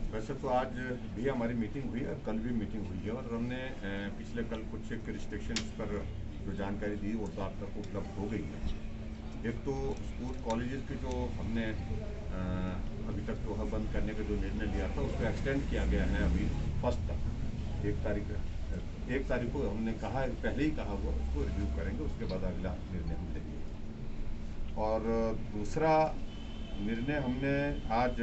वैसे तो आज भी हमारी मीटिंग हुई है, कल भी मीटिंग हुई है और हमने पिछले कल कुछ एक रिस्ट्रिक्शंस पर जो जानकारी दी वो तो आप तक उपलब्ध हो गई है। एक तो स्कूल कॉलेजेस की जो हमने अभी तक तो बंद करने का जो निर्णय लिया था उसको एक्सटेंड किया गया है अभी फर्स्ट तक। एक तारीख को हमने कहा, पहले ही कहा हुआ, उसको रिव्यू करेंगे, उसके बाद अगला निर्णय हम लेंगे। और दूसरा निर्णय हमने आज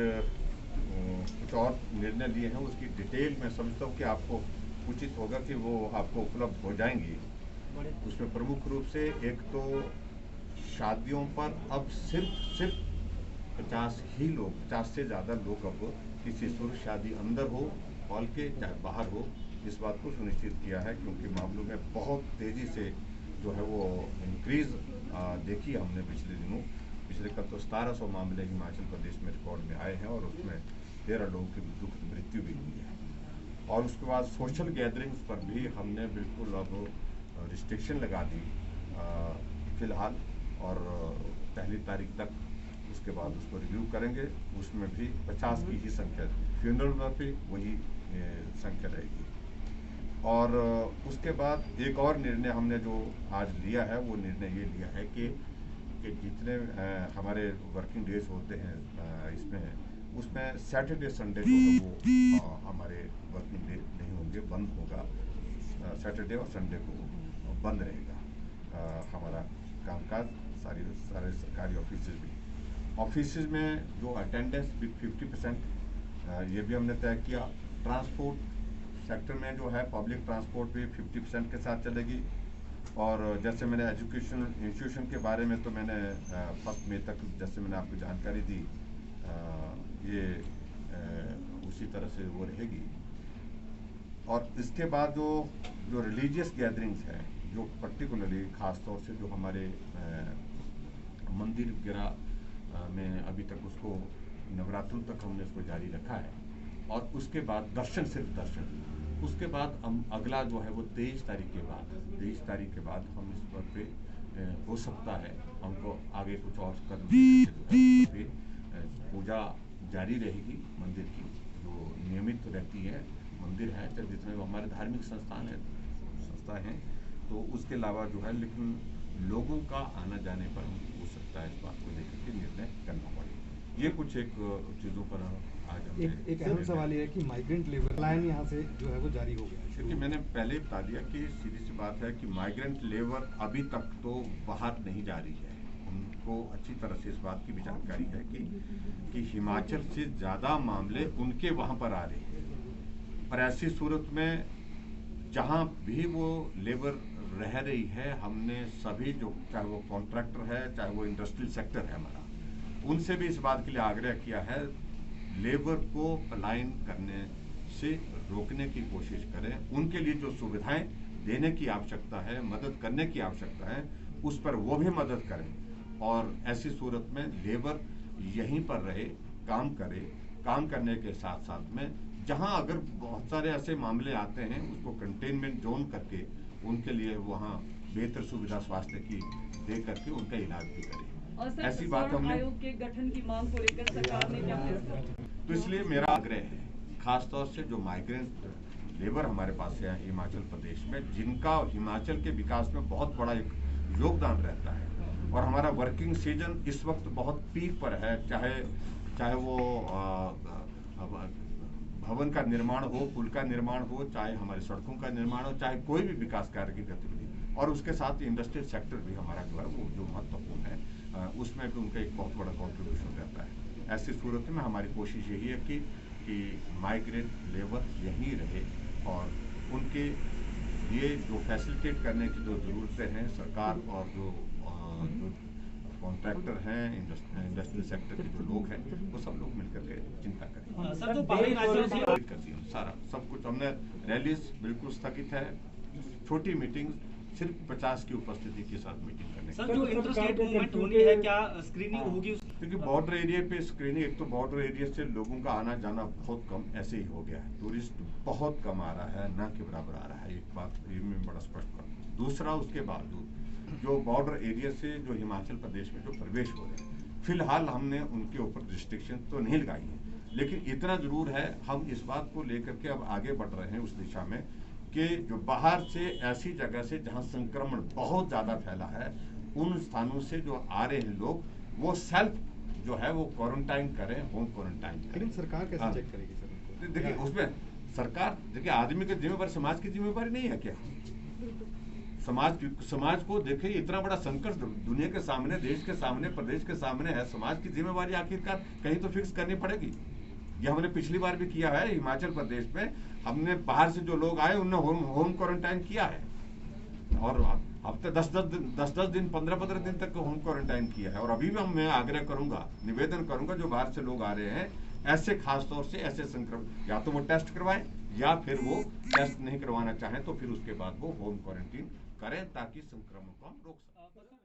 कुछ और निर्णय लिए हैं, उसकी डिटेल मैं समझता हूँ कि आपको उचित होगा कि वो आपको उपलब्ध हो जाएंगी। उसमें प्रमुख रूप से एक तो शादियों पर अब सिर्फ 50 ही लोग, 50 से ज़्यादा लोग अब किसी शुभ शादी अंदर हो हॉल के चाहे बाहर हो, इस बात को सुनिश्चित किया है क्योंकि मामलों में बहुत तेज़ी से जो है वो इंक्रीज देखी हमने पिछले दिनों। पिछले कल तो 1700 मामले हिमाचल प्रदेश में रिकॉर्ड में आए हैं और उसमें 13 लोगों की दुखद मृत्यु भी हुई है। और उसके बाद सोशल गैदरिंग्स पर भी हमने बिल्कुल अब रिस्ट्रिक्शन लगा दी फिलहाल, और पहली तारीख तक उसके बाद उसको रिव्यू करेंगे। उसमें भी 50 की ही संख्या, फ्यूनरल में भी वही संख्या रहेगी। और उसके बाद एक और निर्णय हमने जो आज लिया है वो निर्णय ये लिया है कि जितने हमारे वर्किंग डेज होते हैं इसमें, उसमें सैटरडे संडे जो है वो हमारे वर्किंग डे नहीं होंगे, बंद होगा। सैटरडे और संडे को बंद रहेगा हमारा कामकाज। सारे सरकारी ऑफिस में जो अटेंडेंस भी 50%, ये भी हमने तय किया। ट्रांसपोर्ट सेक्टर में जो है पब्लिक ट्रांसपोर्ट भी 50% के साथ चलेगी। और जैसे मैंने एजुकेशन इंस्टीट्यूशन के बारे में तो मैंने 1 मई तक जैसे मैंने आपको जानकारी दी, ये उसी तरह से वो रहेगी। और इसके बाद जो रिलीजियस गैदरिंग्स हैं, जो पर्टिकुलरली ख़ास तौर से जो हमारे मंदिर वगैरह में अभी तक उसको नवरात्रों तक हमने उसको जारी रखा है। और उसके बाद दर्शन, सिर्फ दर्शन। उसके बाद हम अगला जो है वो 23 तारीख के बाद हम इस पर पे हो सकता है हमको आगे कुछ और कदम पे पूजा जारी रहेगी। मंदिर की जो नियमित रहती है, मंदिर है चाहे जितने हमारे धार्मिक संस्था हैं, तो उसके अलावा जो है, लेकिन लोगों का आना जाने पर हो सकता है इस बात को लेकर के निर्णय करना पड़े। ये कुछ एक चीज़ों पर आज एक अहम सवाल ये है कि माइग्रेंट लेबर लाइन यहाँ से जो है वो जारी हो गया है, क्योंकि मैंने पहले बता दिया कि सीधी सी बात है कि माइग्रेंट लेबर अभी तक तो बाहर नहीं जा रही है। उनको अच्छी तरह से इस बात की भी जानकारी है कि हिमाचल से ज़्यादा मामले उनके वहाँ पर आ रहे हैं। और ऐसी सूरत में जहाँ भी वो लेबर रह रही है, हमने सभी जो, चाहे वो कॉन्ट्रैक्टर है चाहे वो इंडस्ट्रियल सेक्टर है हमारा, उनसे भी इस बात के लिए आग्रह किया है, लेबर को पलायन करने से रोकने की कोशिश करें। उनके लिए जो सुविधाएं देने की आवश्यकता है, मदद करने की आवश्यकता है, उस पर वो भी मदद करें। और ऐसी सूरत में लेबर यहीं पर रहे, काम करे, काम करने के साथ साथ में जहां अगर बहुत सारे ऐसे मामले आते हैं उसको कंटेनमेंट जोन करके उनके लिए वहां बेहतर सुविधा स्वास्थ्य की दे करके उनका इलाज भी करें। ऐसी बात हमने आयोग के गठन की मांग को लेकर सरकार ने क्या फैसला? तो इसलिए मेरा आग्रह है, खासतौर से जो माइग्रेंट लेबर हमारे पास है हिमाचल प्रदेश में, जिनका हिमाचल के विकास में बहुत बड़ा एक योगदान रहता है, और हमारा वर्किंग सीजन इस वक्त बहुत पीक पर है, चाहे वो भवन का निर्माण हो, पुल का निर्माण हो, चाहे हमारे सड़कों का निर्माण हो, चाहे कोई भी विकास कार्य की गतिविधि, और उसके साथ इंडस्ट्रियल सेक्टर भी हमारा जो है वो जो महत्वपूर्ण है, उसमें भी उनका एक बहुत बड़ा कॉन्ट्रीब्यूशन रहता है। ऐसी सूरत में हमारी कोशिश यही है कि माइग्रेंट लेबर यहीं रहे, और उनके लिए जो फैसिलिटेट करने की जो ज़रूरतें हैं सरकार और जो कॉन्ट्रैक्टर हैं, इंडस्ट्रियल सेक्टर के जो लोग हैं, वो सब लोग मिलकर के चिंता करें। सर, जो बाहरी राज्यों से कर दिया सारा सब कुछ हमने, रैलीज बिल्कुल स्थगित है, छोटी मीटिंग सिर्फ 50 की उपस्थिति के साथ मीटिंग करने। सर, जो इंटर स्टेट मूवमेंट होनी है, क्या स्क्रीनिंग होगी? क्योंकि बॉर्डर एरिया पे स्क्रीनिंग, एक तो बॉर्डर एरिया से लोगों का आना जाना बहुत कम ऐसे ही हो गया है, टूरिस्ट बहुत कम आ रहा है, ना के बराबर आ रहा है, एक बात ये मैं बड़ा स्पष्ट कर दूं। दूसरा, उसके बावजूद जो बॉर्डर एरिया से जो हिमाचल प्रदेश में जो प्रवेश हो रहे हैं, फिलहाल हमने उनके ऊपर रिस्ट्रिक्शन तो नहीं लगाई है, लेकिन इतना जरूर है, हम इस बात को लेकर के अब आगे बढ़ रहे हैं उस दिशा में कि जो बाहर से ऐसी जगह से जहां संक्रमण बहुत ज्यादा फैला है, उन स्थानों से जो आ रहे हैं लोग, वो सेल्फ जो है वो क्वारंटाइन करें, होम क्वारंटाइन लेकिन करें। सरकार कैसे हाँ। चेक करेगी सर उनको? देखिए उसमें सरकार, देखिए आदमी की जिम्मेवारी समाज की जिम्मेवारी नहीं है क्या? समाज को देखिए, इतना बड़ा संकट दुनिया के सामने, देश के सामने, प्रदेश के सामने है, समाज की जिम्मेवारी आखिरकार कहीं तो फिक्स करनी पड़ेगी। ये हमने पिछली बार भी किया है हिमाचल प्रदेश में, हमने बाहर से जो लोग आए उन्हें होम क्वारंटाइन किया है, और अब तक 10 दिन 15 दिन तक होम क्वारंटाइन किया है। और अभी भी मैं आग्रह करूंगा, निवेदन करूंगा, जो बाहर से लोग आ रहे हैं ऐसे, खास तौर से ऐसे संक्रमण, या तो वो टेस्ट करवाएं, या फिर वो टेस्ट नहीं करवाना चाहें तो फिर उसके बाद वो होम क्वारंटीन करें, ताकि संक्रमण को हम रोक सकें।